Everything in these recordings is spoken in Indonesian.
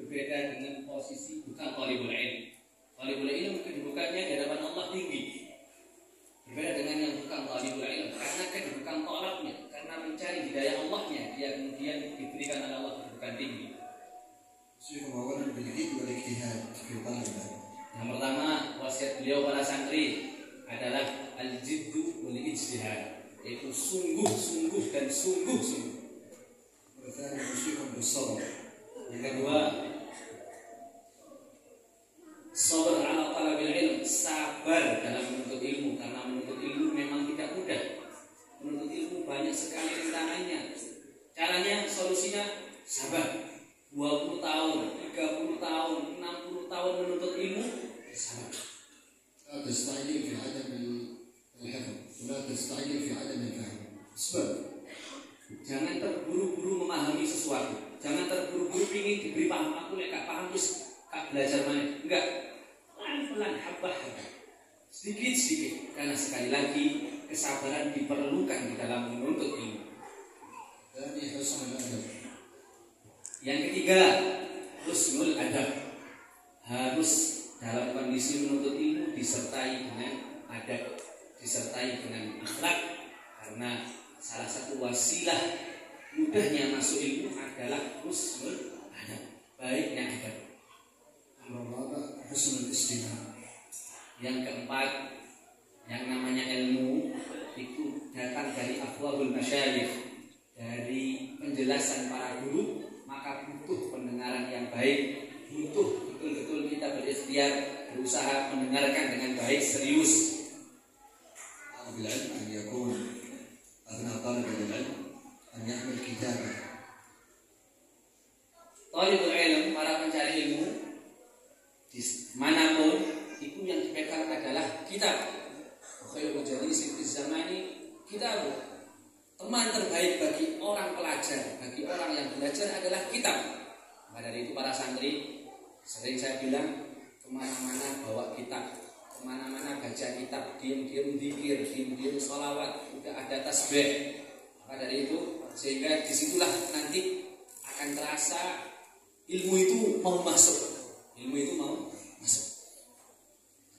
berbeda dengan posisi bukan talibul ilm. Talibul ilm kedudukannya di hadapan Allah tinggi. Berbeda dengan yang bukan talibul ilm, karena kedudukan talabnya, karena mencari hidayah Allahnya, dia kemudian diberikan oleh Allah kedudukan tinggi. Yang pertama, wasiat beliau para santri adalah al-jiddu wal ijtihad, yaitu sungguh-sungguh dan sungguh-sungguh. Yang kedua, sabar ala talabil ilm, sabar dalam menuntut ilmu, karena menuntut ilmu memang tidak mudah. Menuntut ilmu banyak sekali rintangannya. Caranya, solusinya sabar. 20 tahun, 30 tahun, 60 tahun menuntut ilmu, sabar. لا تستعجل في عدم الحفظ ولا تستعجل في عدم الفهم. Sebab jangan terburu-buru memahami sesuatu. Jangan terburu-buru ingin diberi paham. Aku gak paham terus kak belajar mana? Enggak. Pelan-pelan, habah-habah. Sedikit-sedikit. Karena sekali lagi kesabaran diperlukan di dalam menuntut ilmu. Yang ketiga, husnul adab. Harus dalam kondisi menuntut ilmu disertai dengan adab, disertai dengan akhlak, karena salah satu wasilah mudahnya masuk ilmu adalah husnul adab, baiknya adab. Husnul istimah. Yang keempat, yang namanya ilmu itu datang dari afwahul masyayikh, dari penjelasan para guru, maka butuh pendengaran yang baik, butuh betul-betul kita berikhtiar, berusaha mendengarkan dengan baik, serius. بالعلم أن يكون أثناء طالب العلم أن يحمل كتابه. Talibul ilm, para pencari ilmu manapun itu yang dipegang adalah kitab. Khairul jalisi fi zamani kitab. Teman terbaik bagi orang pelajar, bagi orang yang belajar adalah kitab. Maka dari itu para santri, sering saya bilang, kemana-mana bawa kitab, kemana-mana baca kitab, diam-diam zikir, diam-diam sholawat, udah ada tasbih. Maka dari itu, sehingga disitulah nanti akan terasa ilmu itu mau masuk, ilmu itu mau masuk.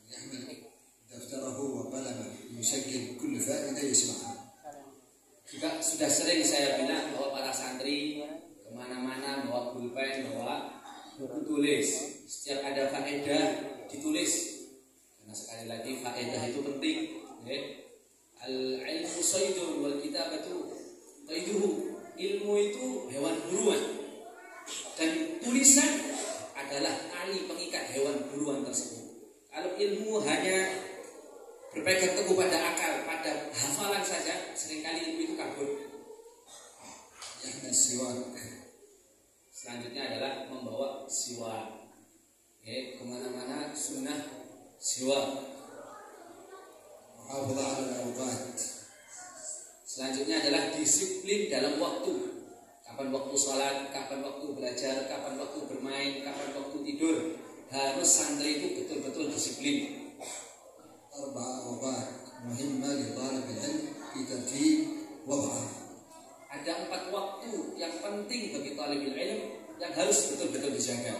يحمل دفتره وقلمه يسجل كل فائدة يسمعها. Juga sudah sering saya bilang bahwa para santri kemana-mana bawa pulpen, bawa buku tulis. Setiap ada faedah ditulis. Karena sekali lagi faedah itu penting. Al-ilmu saydun wal kitabatu qayduhu. Ilmu itu hewan buruan. Dan tulisan adalah tali pengikat hewan buruan tersebut. Kalau ilmu hanya berpegang teguh pada akal, pada hafalan saja, seringkali ilmu itu kabur. يحمل السواك. Selanjutnya adalah membawa siwak. Kemana-mana sunnah siwak. محافظة على الأوقات. Selanjutnya adalah disiplin dalam waktu. Kapan waktu sholat, kapan waktu belajar, kapan waktu bermain, kapan waktu tidur. Harus santri itu betul-betul disiplin. 4 أوقات مهمة لطالب العلم في ترتيب وضعه. Ada 4 waktu yang penting bagi talibul ilm yang harus betul-betul dijaga.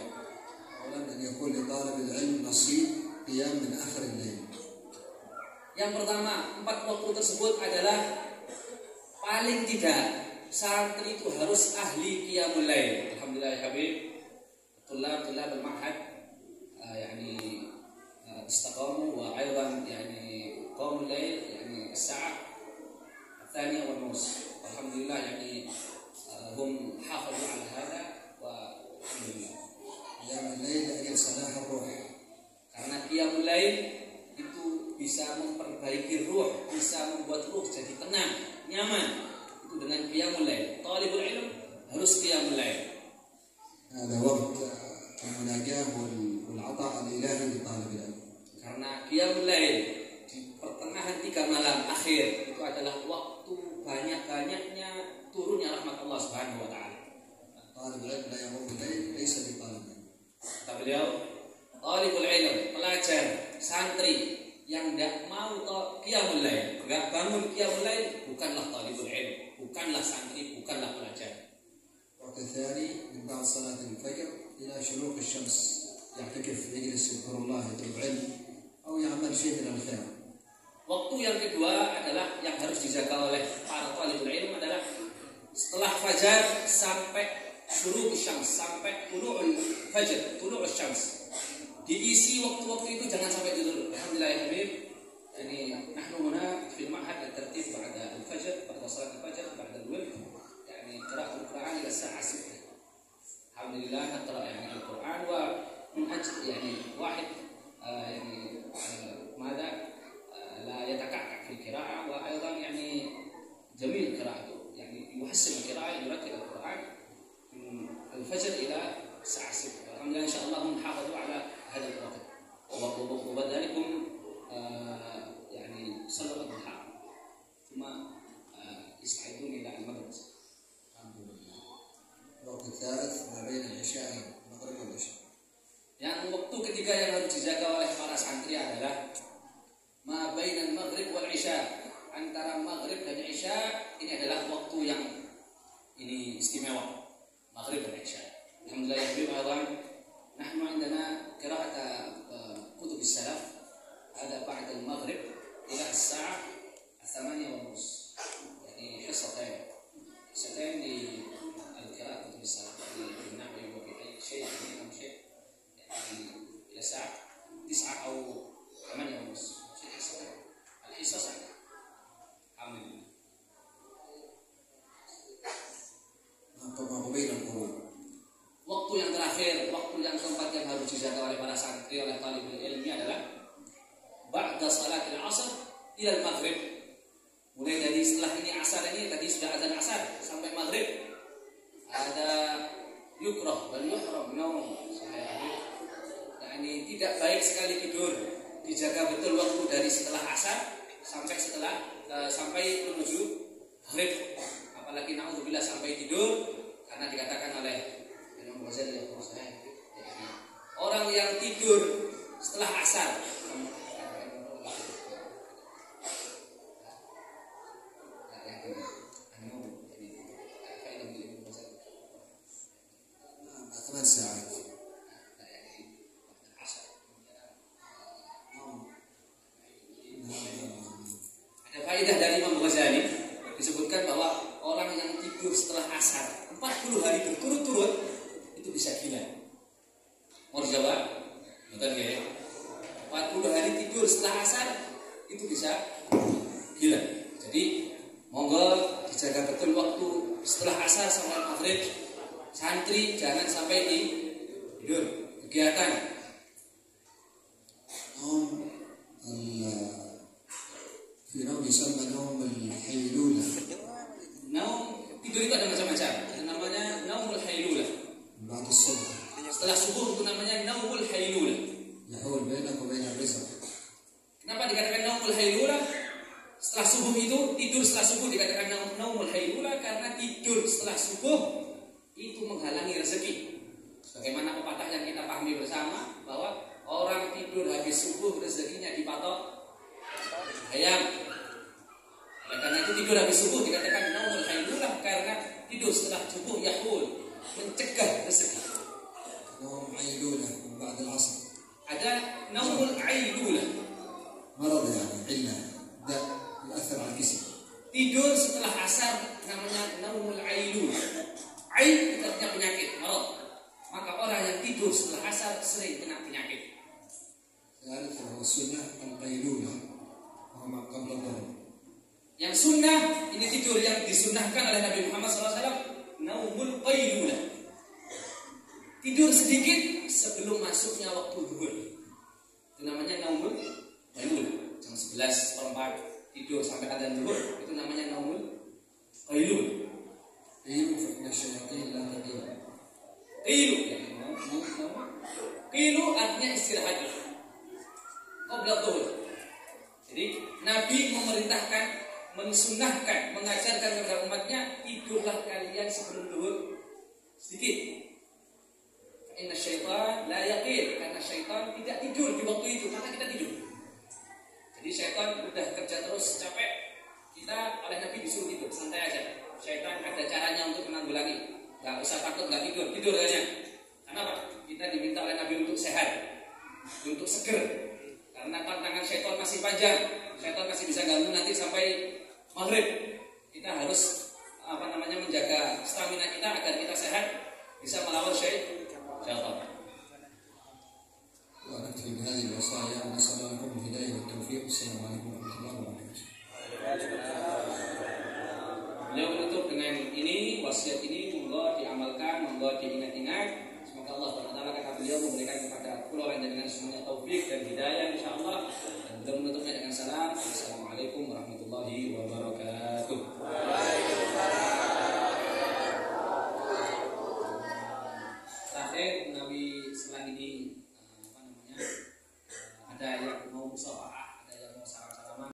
أولا أن يكون لطالب العلم نصيب قيام من آخر الليل. Yang pertama, 4 waktu tersebut adalah paling tidak santri itu harus ahli qiyamul lail. Alhamdulillah ya Habib. Tulab al-ma'had يعني استقاموا وأيضا يعني قاموا الليل يعني الساعة 2:30. الحمد لله يعني هم حافظوا على هذا والحمد لله. قيام الليل لأجل صلاح الروح. Karena qiyamul lail itu bisa memperbaiki ruh, bisa membuat ruh jadi tenang, nyaman. Itu dengan qiyamul lail. Talibul ilm harus qiyamul lail. هذا وقت المناجاة والعطاء الإلهي لطالب العلم. Karena qiyamul lail di pertengahan 3 malam akhir itu adalah waktu banyak-banyaknya turunnya rahmat Allah Subhanahu wa taala. طالب العلم لا يقوم بالليل ليس بطالب علم. Kata beliau, talibul ilm, pelajar, santri yang tidak mau qiyamul lail, enggak bangun qiyamul lail, bukanlah talibul ilm, bukanlah santri, bukanlah pelajar. الوقت الثاني من بعد صلاة الفجر إلى شروق الشمس يعتكف يجلس يذكر الله يطلب علم أو يعمل شيء من الخير. Waktu yang kedua adalah yang harus dijaga oleh para talibul ilm adalah setelah fajar sampai syuruq syams, sampai tulu'ul fajr, tulu'ul syams. Diisi waktu-waktu itu jangan sampai tidur. Alhamdulillah ya habib. Yani nahnu huna fi al-ma'had at-tartib ba'da al-fajr, ba'da salat al-fajr, ba'da al-wird. Yani qira'atul Qur'an ila sa'a 6. Alhamdulillah naqra yani al-Qur'an wa min ajl yani wahid yani ماذا لا يتكعكع في القراءة وأيضا يعني جميل قراءته يعني يحسن القراءة يرتل القرآن من الفجر إلى الساعة 6. الحمد لله إن شاء الله هم حافظوا على هذا الوقت وبذلكم يعني صلوا الضحى ثم يستعدون إلى المغرب. الحمد لله. الوقت الثالث ما بين العشاء والمغرب والعشاء. Yang waktu ketiga yang harus dijaga oleh para santri adalah ma bainal maghrib wal isya, antara maghrib dan isya. Ini adalah waktu yang ini istimewa, maghrib dan isya. Alhamdulillah ya habib, nahnu indana qira'at kutub as-salaf ada ba'da al-maghrib ila as-sa'ah 8:30. Yani حصتين للقراءة كتب السلف في النحو وفي أي شيء يعني إلى الساعة 9 أو 8:30. Al-Hissa sana. Amin. Waktu yang terakhir, waktu yang keempat yang harus dijaga oleh para santri, oleh talibul ilmi adalah ba'da salatil asr ila al-maghrib. Mulai dari setelah ini asar ini, tadi sudah azan asar sampai maghrib, ada yukrah dan yuhram naum. Yani tidak baik sekali tidur. Dijaga betul waktu dari setelah asar sampai menuju maghrib. Apalagi naudzubillah sampai tidur, karena dikatakan oleh Imam Ghazali orang yang tidur setelah asar faedah dari Imam Ghazali disebutkan bahwa orang yang tidur setelah asar 40 hari berturut-turut itu bisa gila. Mau dijawab? Bukan ya? 40 hari tidur setelah asar itu bisa gila. Jadi monggo dijaga betul waktu setelah asar sampai maghrib. Santri jangan sampai tidur. Kegiatan في نوم يسمى نوم الحيلولة. Naum tidur itu ada macam-macam. Ada namanya naumul hailulah. بعد الصبح. Setelah subuh itu namanya naumul hailulah. يحول بينك وبين الرزق. Kenapa dikatakan naumul hailulah? Setelah subuh itu tidur setelah subuh dikatakan naumul hailulah karena tidur setelah subuh itu menghalangi rezeki. Sebagaimana pepatah yang kita pahami bersama bahwa orang tidur habis subuh rezekinya dipatok ayam. Oleh karena itu tidur habis subuh dikatakan naumul hailulah karena tidur setelah subuh yahul, mencegah rezeki. نوم عيلولة بعد العصر. Ada naumul ailulah. مرض يعني علة داء يؤثر على الجسم. Tidur setelah asar namanya naumul ailulah. Ain itu artinya penyakit, marad. Maka orang yang tidur setelah asar sering kena penyakit. ذلك هو السنة القيلولة وهو ما قبل الظهر. Yang sunnah ini tidur yang disunnahkan oleh Nabi Muhammad SAW, naumul qailulah. Tidur sedikit sebelum masuknya waktu zuhur. Itu namanya naumul qailulah. Jam 11:04 tidur sampai adzan zuhur itu namanya naumul qailulah. فإن الشياطين لا تقيل. Qilu artinya istirahat qabla zuhur. Jadi Nabi memerintahkan, mensunnahkan, mengajarkan kepada umatnya, tidurlah kalian sebelum zuhur sedikit. Inna syaitan la yaqil, karena syaitan tidak tidur di waktu itu, maka kita tidur. Jadi syaitan udah kerja terus capek, kita oleh Nabi disuruh tidur, santai aja. Syaitan ada caranya untuk menanggulangi. Gak usah takut, gak tidur, tidur aja. Kenapa? untuk seger. Karena tantangan syaitan masih panjang. Syaitan masih bisa ganggu nanti sampai maghrib. Kita harus menjaga stamina kita agar kita sehat, bisa melawan syaitan. ونكتفي بهذه الوصايا ونسأل الله لكم الهداية والتوفيق. السلام عليكم ورحمة الله وبركاته. Beliau menutup dengan ini, wasiat ini monggo diamalkan, monggo diingat-ingat. Semoga Allah Taala kata beliau memberikan kepada pulau dengan semuanya taufik dan hidayah insyaallah. Dan beliau menutupnya dengan salam. Assalamualaikum warahmatullahi wabarakatuh.